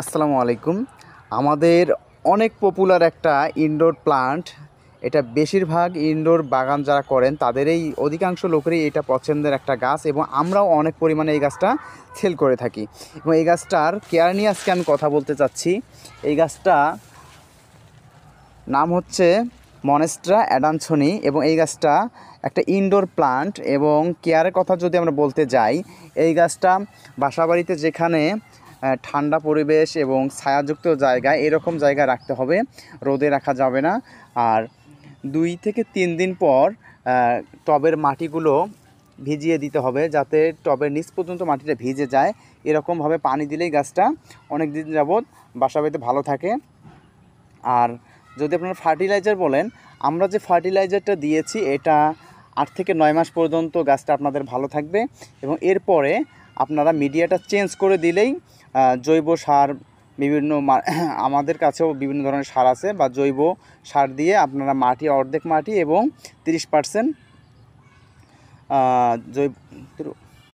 আসসালামু আলাইকুম। আমাদের অনেক পপুলার একটা ইনডোর প্লান্ট, এটা বেশিরভাগ ইনডোর বাগান যারা করেন তাদেরই অধিকাংশ লোকেরই এটা পছন্দের একটা গাছ এবং আমরাও অনেক পরিমাণে এই গাছটা সেল করে থাকি। এবং এই গাছটার কেয়ার নিয়ে আজকে আমি কথা বলতে চাচ্ছি। এই গাছটা নাম হচ্ছে মনেস্ট্রা অ্যাডানসনি এবং এই গাছটা একটা ইনডোর প্লান্ট। এবং কেয়ারের কথা যদি আমরা বলতে যাই, এই গাছটা বাসাবাড়িতে যেখানে ঠান্ডা পরিবেশ এবং ছায়াযুক্ত জায়গায় এরকম জায়গায় রাখতে হবে, রোদে রাখা যাবে না। আর 2 থেকে 3 দিন পর টবের মাটিগুলো ভিজিয়ে দিতে হবে, যাতে টবের নিচ পর্যন্ত মাটিটা ভিজে যায়। এরকমভাবে পানি দিলেই গাছটা অনেক দিন যাবৎ বাসাবাড়িতে ভালো থাকে। আর যদি আপনারা ফার্টিলাইজার বলেন, আমরা যে ফার্টিলাইজারটা দিয়েছি এটা 8 থেকে 9 মাস পর্যন্ত গাছটা আপনাদের ভালো থাকবে। এবং এরপরে আপনারা মিডিয়াটা চেঞ্জ করে দিলেই জৈব সার বিভিন্ন আমাদের কাছেও বিভিন্ন ধরনের সার আছে, বা জৈব সার দিয়ে আপনারা মাটি, অর্ধেক মাটি এবং 30% জৈব